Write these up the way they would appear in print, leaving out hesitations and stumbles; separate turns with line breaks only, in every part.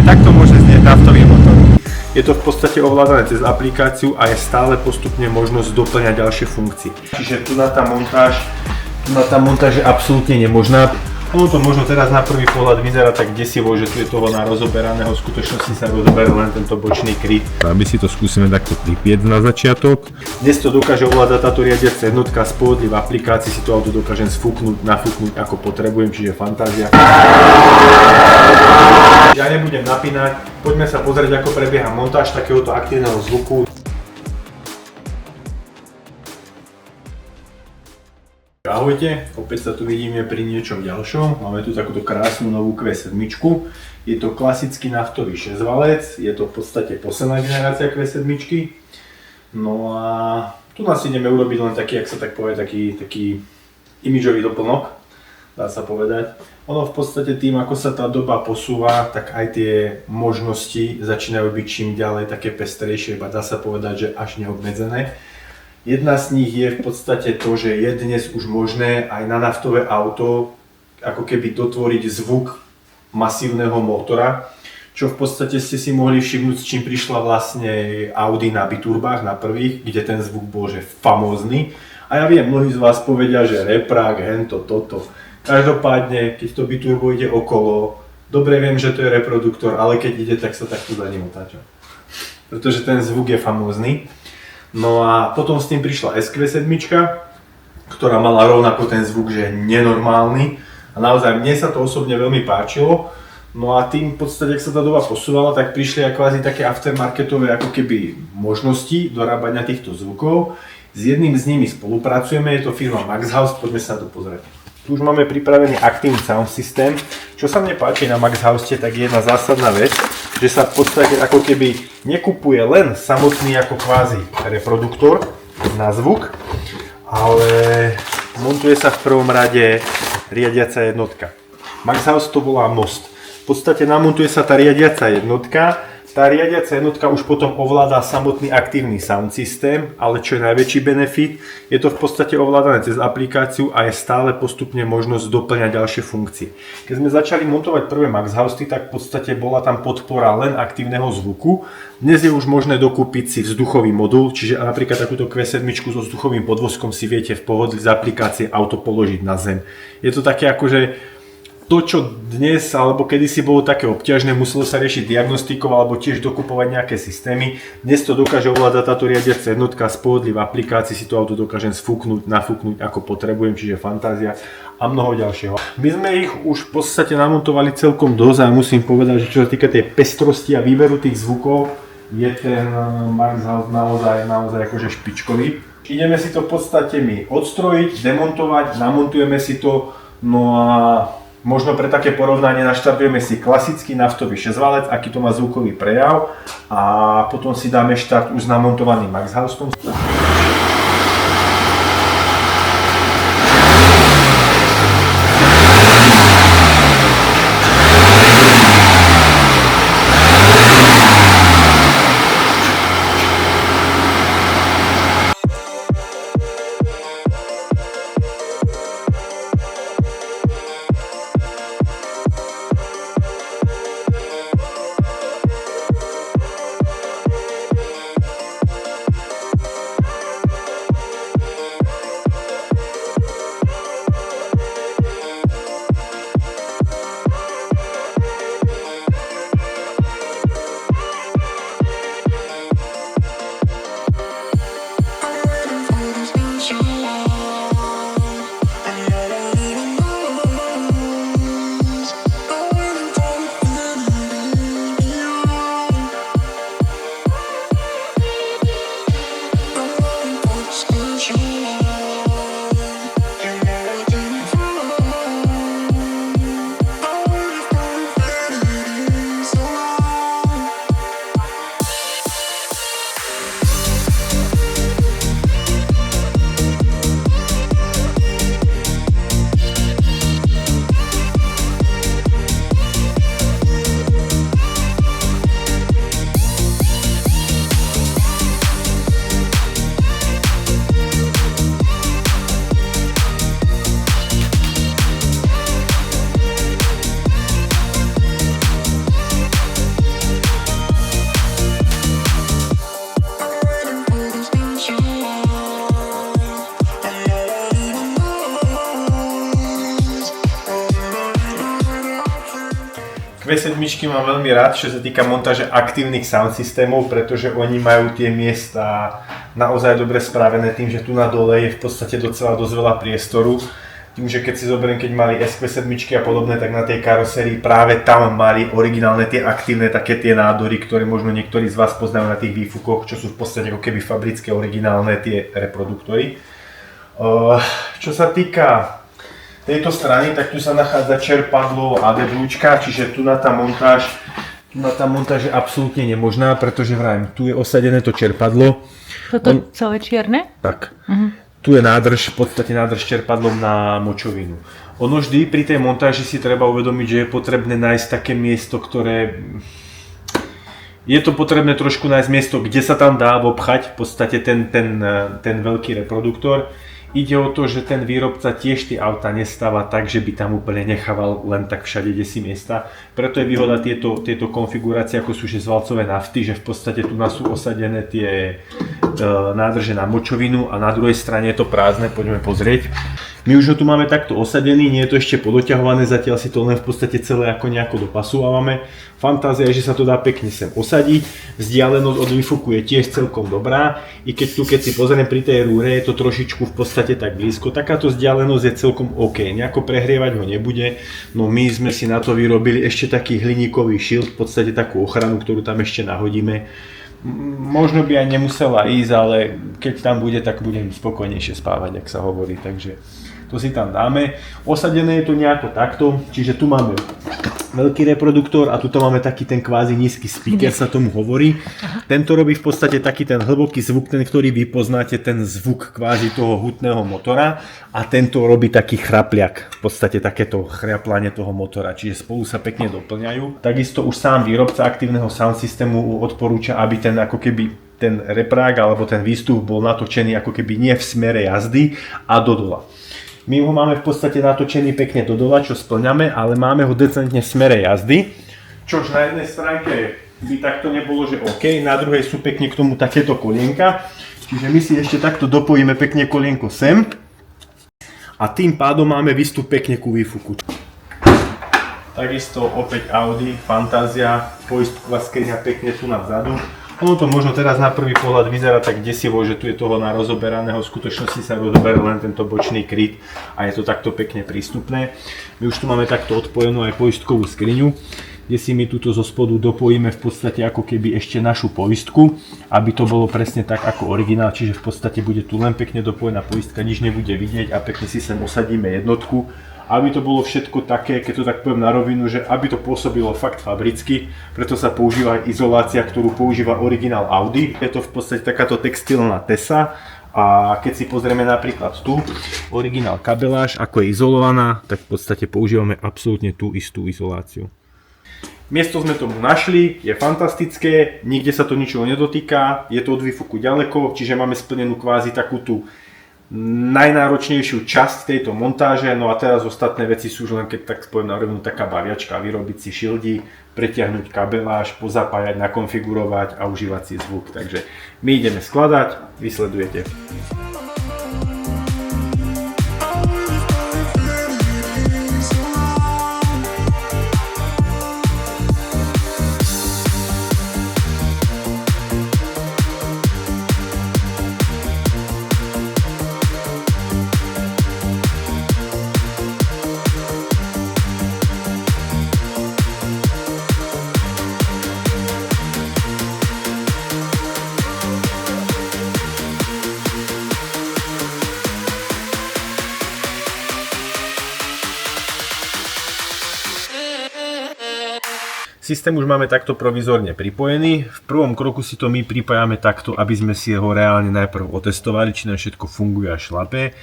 Takto môže znieť naftový motor. Je to v podstate ovládané cez aplikáciu a je stále postupne možnosť doplňať ďalšie funkcie. Čiže tu na tá montáž je absolútne nemožná. Ono to možno teraz na prvý pohľad vyzerá tak desivo, že tu je toho na rozoberaného, v skutočnosti sa rozoberá len tento bočný kryt. Aby si to skúsime takto pripieť na začiatok. Dnes to dokáže ovládať táto riadiaca jednotka, z pohodlí v aplikácii si to auto dokážem sfúknuť, nafúknuť ako potrebujem, čiže fantázia. Ja nebudem napínať, poďme sa pozrieť, ako prebieha montáž takéhoto aktívneho zvuku. Ahojte, opäť sa tu vidíme pri niečom ďalšom. Máme tu takúto krásnu novú Q7. Je to klasický naftový 6-valec, je to v podstate posledná generácia Q7. No a tu nás ideme urobiť len taký, ak sa tak povie, taký imidžový doplnok, dá sa povedať. Ono v podstate tým, ako sa tá doba posúva, tak aj tie možnosti začínajú byť čím ďalej také pestrejšie, iba dá sa povedať, že až neobmedzené. Jedna z nich je v podstate to, že je dnes už možné aj na naftové auto ako keby dotvoriť zvuk masívneho motora, čo v podstate ste si mohli všimnúť, s čím prišla vlastne Audi na biturbách, na prvých, kde ten zvuk bol že famózny. A ja viem, mnohí z vás povedia, že reprák, hento, toto. Každopádne, keď to biturbo ide okolo, dobre viem, že to je reproduktor, ale keď ide, tak sa takto za ním otáča. Pretože ten zvuk je famózny. No a potom s tým prišla SQ7, ktorá mala rovnako ten zvuk, že je nenormálny. A naozaj mne sa to osobne veľmi páčilo. No a tým v podstate, ak sa tá doba posúvala, tak prišli aj kvázi také aftermarketové ako keby možnosti dorábania týchto zvukov. S jedným z nimi spolupracujeme, je to firma Maxhaus, poďme sa na to pozrieť. Tu už máme pripravený aktívny sound systém. Čo sa mne páči na Maxhauste, tak je jedna zásadná vec, že sa v podstate ako keby nekupuje len samotný ako kvázi reproduktor na zvuk, ale montuje sa v prvom rade riadiaca jednotka. Maxhaus to volá most. V podstate namontuje sa tá riadiaca jednotka. Tá riadiaca jednotka už potom ovláda samotný aktívny sound systém, ale čo je najväčší benefit, je to v podstate ovládané cez aplikáciu a je stále postupne možnosť doplňať ďalšie funkcie. Keď sme začali montovať prvé Maxhausty, tak v podstate bola tam podpora len aktívneho zvuku. Dnes je už možné dokúpiť si vzduchový modul, čiže napríklad takúto Q7 so vzduchovým podvozkom si viete v pohodlí z aplikácie auto položiť na zem. Je to také akože to, čo dnes alebo kedysi bolo také obťažné, muselo sa riešiť diagnostikou alebo tiež dokupovať nejaké systémy. Dnes to dokáže ovládať táto riadiaca jednotka, z pohodlí v aplikácii si to auto dokážem sfúknuť, nafúknuť ako potrebujem, čiže fantázia a mnoho ďalšieho. My sme ich už v podstate namontovali celkom dosť a musím povedať, že čo sa týka tej pestrosti a výberu tých zvukov, je ten Maxhaus naozaj akože špičkový. Ideme si to v podstate my odstrojiť, demontovať, namontujeme si to, no a možno pre také porovnanie naštartujeme si klasický naftový 6-valec, aký to má zvukový prejav a potom si dáme štart už s namontovaným Maxhausom. Q7 mám veľmi rád, čo sa týka montáže aktívnych sound systémov, pretože oni majú tie miesta naozaj dobre spravené tým, že tu na dole je v podstate docela dosť veľa priestoru. Tým, že keď si zoberiem, keď mali SQ7 a podobné, tak na tej karosérii práve tam mali originálne tie aktívne také tie nádory, ktoré možno niektorí z vás poznajú na tých výfukoch, čo sú v podstate ako keby fabrické originálne tie reproduktory. Čo sa týka tejto strany, tak tu sa nachádza čerpadlo ADBčka, čiže tu na tá montáž je absolútne nemožná, pretože vrajím, tu je osadené to čerpadlo.
Toto celé čierne?
Tak. Tu je nádrž, v podstate nádrž čerpadlom na močovinu. Ono vždy pri tej montáži si treba uvedomiť, že je potrebné nájsť také miesto, ktoré... Je to potrebné trošku nájsť miesto, kde sa tam dá obchať v podstate ten veľký reproduktor. Ide o to, že ten výrobca tiež tie auta nestáva tak, že by tam úplne nechával len tak všade, kde si miesta. Preto je výhoda tieto konfigurácie, ako sú zvalcové nafty, že v podstate tu nás sú osadené tie nádrže na močovinu a na druhej strane je to prázdne, poďme pozrieť. My už ho tu máme takto osadený, nie je to ešte podoťahované, zatiaľ si to len v podstate celé ako nejako dopasúvame. Fantázia je, že sa to dá pekne sem osadiť, vzdialenosť od výfuku je tiež celkom dobrá, i keď si pozriem pri tej rúre, je to trošičku v podstate tak blízko, takáto vzdialenosť je celkom OK, nejako prehrievať ho nebude, no my sme si na to vyrobili ešte taký hliníkový šilt, v podstate takú ochranu, ktorú tam ešte nahodíme. Možno by aj nemusela ísť, ale keď tam bude, tak budem spokojnejšie spávať, ak sa hovorí, takže to si tam dáme. Osadené je to nejako takto, čiže tu máme veľký reproduktor a tuto máme taký ten kvázi nízky speaker, sa tomu hovorí. Tento robí v podstate taký ten hlboký zvuk, ten, ktorý vy poznáte, ten zvuk kvázi toho hutného motora, a tento robí taký chrapliak, v podstate takéto chraplanie toho motora, čiže spolu sa pekne doplňajú. Takisto už sám výrobca aktívneho sound systému odporúča, aby ten ako keby ten reprák alebo ten výstup bol natočený ako keby nie v smere jazdy a do dola. My ho máme v podstate natočený pekne do dola, čo splňame, ale máme ho decentne v smere jazdy, čož na jednej stránke by takto nebolo, že OK, na druhej sú pekne k tomu takéto kolienka, čiže my si ešte takto dopojíme pekne kolienko sem a tým pádom máme výstup pekne ku výfuku. Takisto opäť Audi, Fantázia, poistková skriňa pekne tu na vzadu. Ono to možno teraz na prvý pohľad vyzerá tak desivo, že tu je toho na rozoberaného, v skutočnosti sa rozoberá len tento bočný kryt a je to takto pekne prístupné. My už tu máme takto odpojenú aj poistkovú skriňu, kde si my túto zo spodu dopojíme v podstate ako keby ešte našu poistku, aby to bolo presne tak ako originál, čiže v podstate bude tu len pekne dopojená poistka, nič nebude vidieť a pekne si sem osadíme jednotku. Aby to bolo všetko také, keď to tak poviem na rovinu, že aby to pôsobilo fakt fabricky, preto sa používa aj izolácia, ktorú používa originál Audi. Je to v podstate takáto textilná tesa a keď si pozrieme napríklad tu, originál kabeláž, ako je izolovaná, tak v podstate používame absolútne tú istú izoláciu. Miesto sme tomu našli, je fantastické, nikde sa to ničoho nedotýka, je to od výfuku ďaleko, čiže máme splnenú kvázi takú tú najnáročnejšiu časť tejto montáže, no a teraz ostatné veci sú už len, keď tak poviem na rovinu, taká baviačka, vyrobiť si šildy, pretiahnuť kabeláž, pozapájať, nakonfigurovať a užívať si zvuk. Takže my ideme skladať, vysledujete. Systém už máme takto provizorne pripojený. V prvom kroku si to my pripájame takto, aby sme si ho reálne najprv otestovali, či nám všetko funguje a šlape.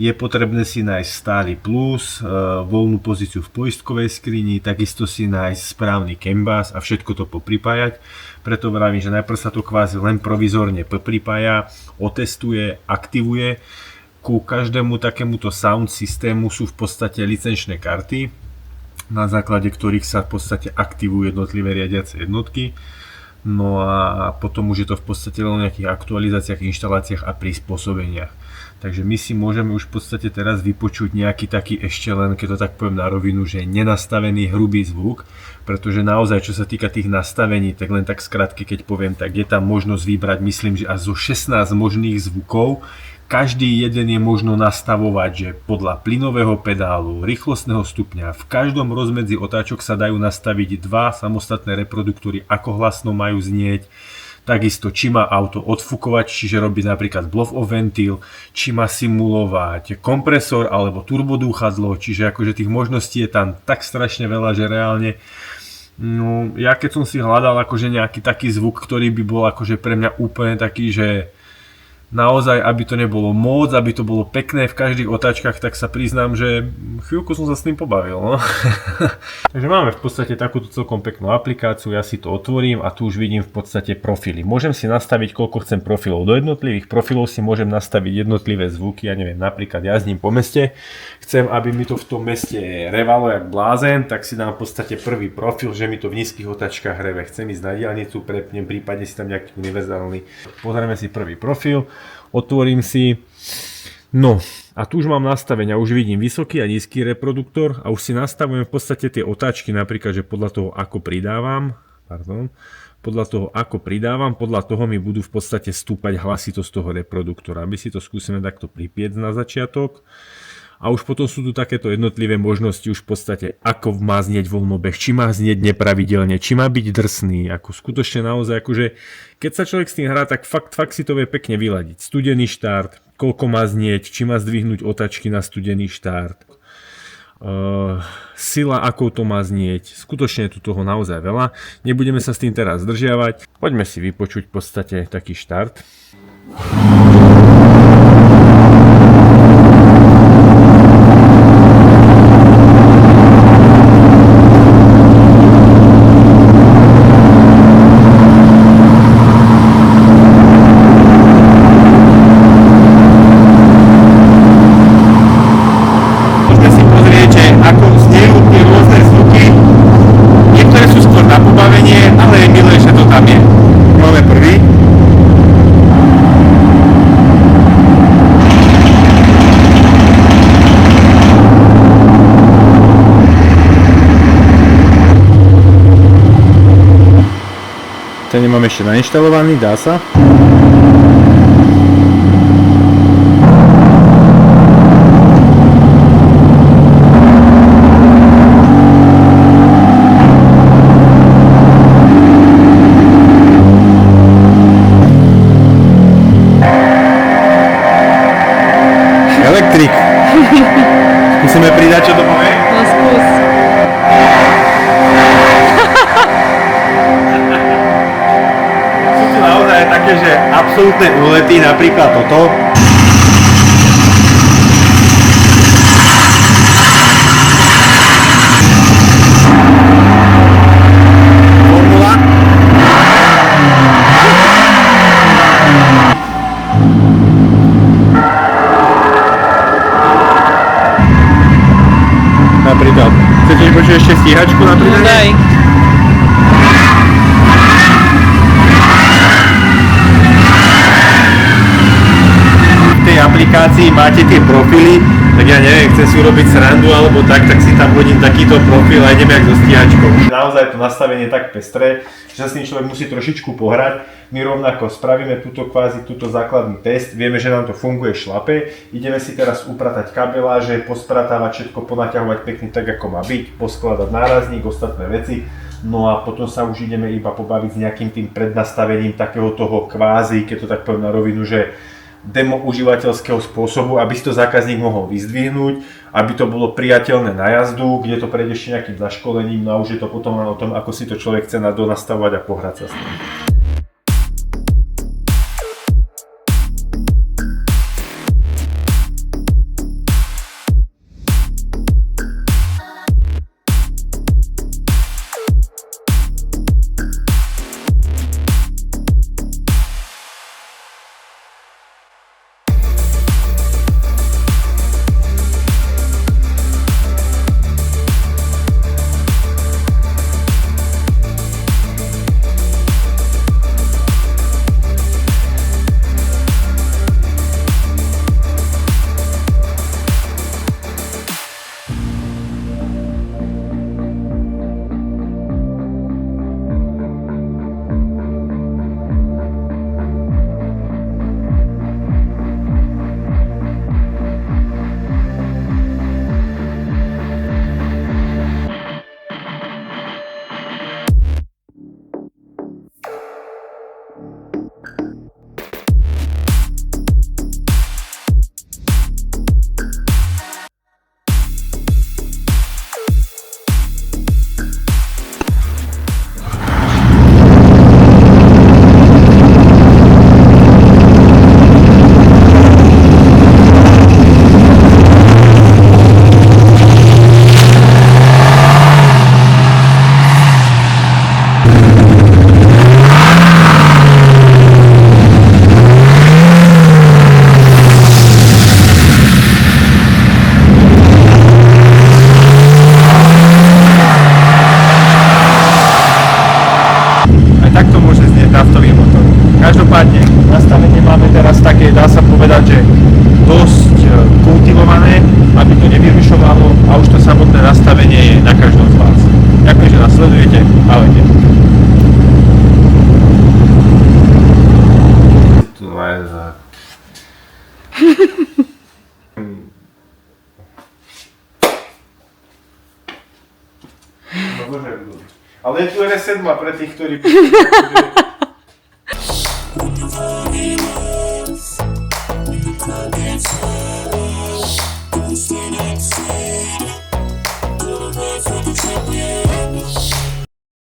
Je potrebné si nájsť stály plus, voľnú pozíciu v poistkovej skrini, takisto si nájsť správny canvas a všetko to popripájať. Preto vravím, že najprv sa to kvázi len provizorne popripája, otestuje, aktivuje. Ku každému takémuto sound systému sú v podstate licenčné karty, na základe ktorých sa v podstate aktivujú jednotlivé riadiace jednotky. No a potom už je to v podstate len o nejakých aktualizáciách, inštaláciách a prispôsobeniach. Takže my si môžeme už v podstate teraz vypočuť nejaký taký ešte len, keď to tak poviem na rovinu, že nenastavený hrubý zvuk, pretože naozaj čo sa týka tých nastavení, tak len tak skratky keď poviem, tak je tam možnosť vybrať, myslím, že až zo 16 možných zvukov. Každý jeden je možno nastavovať, že podľa plynového pedálu, rýchlostného stupňa, v každom rozmedzi otáčok sa dajú nastaviť dva samostatné reproduktory, ako hlasno majú znieť. Takisto, či má auto odfukovať, čiže robiť napríklad blow-off ventil, či má simulovať kompresor alebo turbodúchadlo, čiže akože tých možností je tam tak strašne veľa, že reálne no, ja keď som si hľadal akože nejaký taký zvuk, ktorý by bol akože pre mňa úplne taký, že naozaj, aby to nebolo moc, aby to bolo pekné v každých otáčkach, tak sa priznám, že chvíľku som sa s tým pobavil. No. Takže máme v podstate takúto celkom peknú aplikáciu, ja si to otvorím a tu už vidím v podstate profily. Môžem si nastaviť, koľko chcem profilov. Do jednotlivých profilov si môžem nastaviť jednotlivé zvuky, ja neviem, napríklad jazdím po meste, chcem, aby mi to v tom meste revalo jak blázen, tak si dám v podstate prvý profil, že mi to v nízkych otáčkach reve. Chcem ísť na diaľnicu, prepnem, prípadne si tam nejaký univerzálny. Pozrieme si prvý profil. Otvorím si, no a tu už mám nastavenia, už vidím vysoký a nízky reproduktor a už si nastavujem v podstate tie otáčky, napríklad, že podľa toho ako pridávam, podľa toho mi budú v podstate stúpať hlasitosť toho reproduktora, aby si to skúsime takto pripieť na začiatok. A už potom sú tu takéto jednotlivé možnosti už v podstate, ako má znieť voľnobeh, či má znieť nepravidelne, či má byť drsný, ako skutočne naozaj, akože keď sa človek s tým hrá, tak fakt si to vie pekne vyladiť. Studený štart, koľko má znieť, či má zdvihnúť otačky na studený štart, sila, ako to má znieť, skutočne je tu toho naozaj veľa. Nebudeme sa s tým teraz zdržiavať, poďme si vypočuť v podstate taký štart. Ten nemám ešte nainštalovaný, dá sa? Elektrik. Skúsime pridať, čo to povie?
No skús.
Naozaj také, že absolútne úlety, napríklad toto. Formula. Napríklad, chcete počuť ešte stíhačku na pridanie?
No daj.
Aplikácii máte tie profily, tak ja neviem, chcem si urobiť srandu alebo tak si tam hodím takýto profil a idem jak so stíhačkou. Naozaj to nastavenie je tak pestré, že sa s tým človek musí trošičku pohrať. My rovnako spravíme túto základný test, vieme, že nám to funguje šlape, ideme si teraz upratať kabeláže, pospratávať všetko, ponaťahovať pekne tak, ako má byť, poskladať nárazník, ostatné veci. No a potom sa už ideme iba pobaviť s nejakým tým prednastavením takého toho kvázi, keď to tak poviem na rovinu, že demo užívateľského spôsobu, aby si to zákazník mohol vyzdvihnúť, aby to bolo priateľné na jazdu, kde to prejde ešte nejakým zaškolením, no a už je to potom len o tom, ako si to človek chce donastavovať a pohrať sa s tým. takto môže znieť naftový motor. Každopádne, nastavenie máme teraz také, dá sa povedať, že dosť kultivované, aby to nevyrušovalo a už to samotné nastavenie je na každom z vás. Ďakujem, že nás sledujete. Ahojte. Ale je tu RS7 pre tých, ktorí by